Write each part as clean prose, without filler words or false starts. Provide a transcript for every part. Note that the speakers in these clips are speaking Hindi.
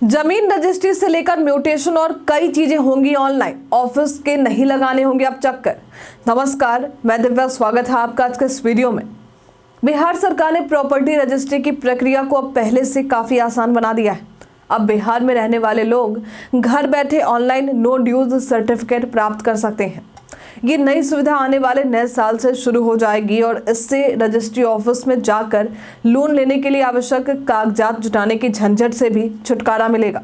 जमीन रजिस्ट्री से लेकर म्यूटेशन और कई चीजें होंगी ऑनलाइन। ऑफिस के नहीं लगाने होंगे अब चक्कर। नमस्कार, मैं दिव्या, स्वागत है आपका आज के इस वीडियो में। बिहार सरकार ने प्रॉपर्टी रजिस्ट्री की प्रक्रिया को अब पहले से काफी आसान बना दिया है। अब बिहार में रहने वाले लोग घर बैठे ऑनलाइन नो ड्यूज सर्टिफिकेट प्राप्त कर सकते हैं। ये नई सुविधा आने वाले नए साल से शुरू हो जाएगी और इससे रजिस्ट्री ऑफिस में जाकर लोन लेने के लिए आवश्यक कागजात जुटाने की झंझट से भी छुटकारा मिलेगा।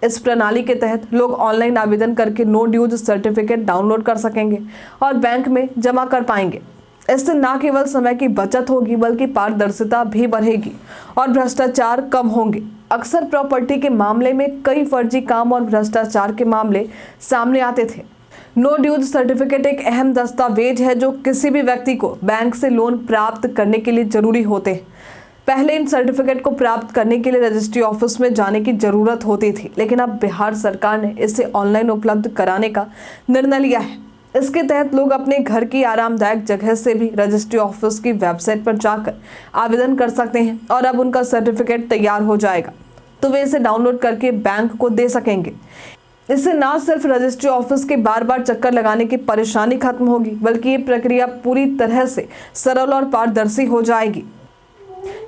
इस प्रणाली के तहत लोग ऑनलाइन आवेदन करके नो ड्यूज सर्टिफिकेट डाउनलोड कर सकेंगे और बैंक में जमा कर पाएंगे। इससे न केवल समय की बचत होगी बल्कि पारदर्शिता भी बढ़ेगी और भ्रष्टाचार कम होंगे। अक्सर प्रॉपर्टी के मामले में कई फर्जी काम और भ्रष्टाचार के मामले सामने आते थे। नो ड्यूज सर्टिफिकेट एक अहम दस्तावेज है जो किसी भी व्यक्ति को बैंक से लोन प्राप्त करने के लिए जरूरी होते हैं। पहले इन सर्टिफिकेट को प्राप्त करने के लिए रजिस्ट्री ऑफिस में जाने की जरूरत होती थी, लेकिन अब बिहार सरकार ने इसे ऑनलाइन उपलब्ध कराने का निर्णय लिया है। इसके तहत लोग अपने घर की आरामदायक जगह से भी रजिस्ट्री ऑफिस की वेबसाइट पर जाकर आवेदन कर सकते हैं और अब उनका सर्टिफिकेट तैयार हो जाएगा तो वे इसे डाउनलोड करके बैंक को दे सकेंगे। इससे न सिर्फ रजिस्ट्री ऑफिस के बार बार चक्कर लगाने की परेशानी खत्म होगी बल्कि ये प्रक्रिया पूरी तरह से सरल और पारदर्शी हो जाएगी।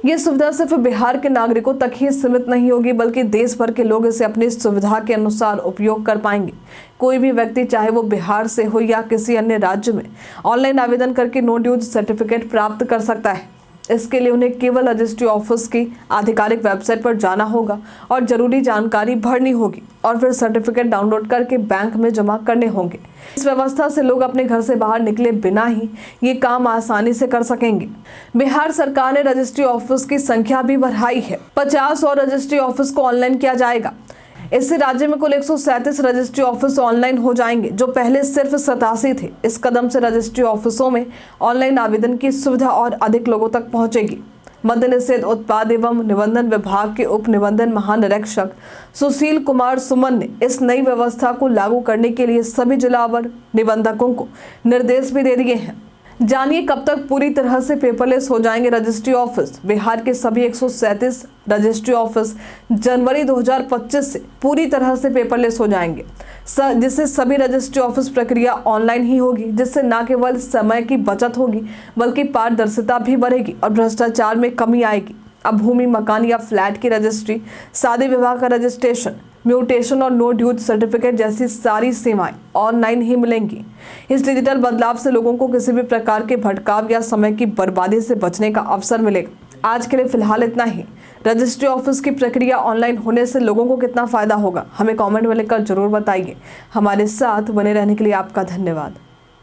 ये सुविधा सिर्फ बिहार के नागरिकों तक ही सीमित नहीं होगी बल्कि देश भर के लोग इसे अपनी सुविधा के अनुसार उपयोग कर पाएंगे। कोई भी व्यक्ति चाहे वो बिहार से हो या किसी अन्य राज्य में ऑनलाइन आवेदन करके नो ड्यूज सर्टिफिकेट प्राप्त कर सकता है। इसके लिए उन्हें केवल रजिस्ट्री ऑफिस की आधिकारिक वेबसाइट पर जाना होगा और जरूरी जानकारी भरनी होगी और फिर सर्टिफिकेट डाउनलोड करके बैंक में जमा करने होंगे। इस व्यवस्था से लोग अपने घर से बाहर निकले बिना ही ये काम आसानी से कर सकेंगे। बिहार सरकार ने रजिस्ट्री ऑफिस की संख्या भी बढ़ाई है। 50 और रजिस्ट्री ऑफिस को ऑनलाइन किया जाएगा। इससे राज्य में कुल 137 रजिस्ट्री ऑफिस ऑनलाइन हो जाएंगे, जो पहले सिर्फ 87 थे। इस कदम से रजिस्ट्री ऑफिसों में ऑनलाइन आवेदन की सुविधा और अधिक लोगों तक पहुंचेगी। मद्य निषेध उत्पाद एवं निबंधन विभाग के उप निबंधन महानिरीक्षक सुशील कुमार सुमन ने इस नई व्यवस्था को लागू करने के लिए सभी जिलावर निबंधकों को निर्देश भी दे दिए हैं। जानिए कब तक पूरी तरह से पेपरलेस हो जाएंगे रजिस्ट्री ऑफिस। बिहार के सभी 137 रजिस्ट्री ऑफिस जनवरी 2025 से पूरी तरह से पेपरलेस हो जाएंगे, जिससे सभी रजिस्ट्री ऑफिस प्रक्रिया ऑनलाइन ही होगी, जिससे न केवल समय की बचत होगी बल्कि पारदर्शिता भी बढ़ेगी और भ्रष्टाचार में कमी आएगी। अब भूमि, मकान या फ्लैट की रजिस्ट्री, शादी विवाह का रजिस्ट्रेशन, म्यूटेशन और नो ड्यूज सर्टिफिकेट जैसी सारी सेवाएं ऑनलाइन ही मिलेंगी। इस डिजिटल बदलाव से लोगों को किसी भी प्रकार के भटकाव या समय की बर्बादी से बचने का अवसर मिलेगा। आज के लिए फिलहाल इतना ही। रजिस्ट्री ऑफिस की प्रक्रिया ऑनलाइन होने से लोगों को कितना फायदा होगा, हमें कमेंट में लिखकर जरूर बताइए। हमारे साथ बने रहने के लिए आपका धन्यवाद।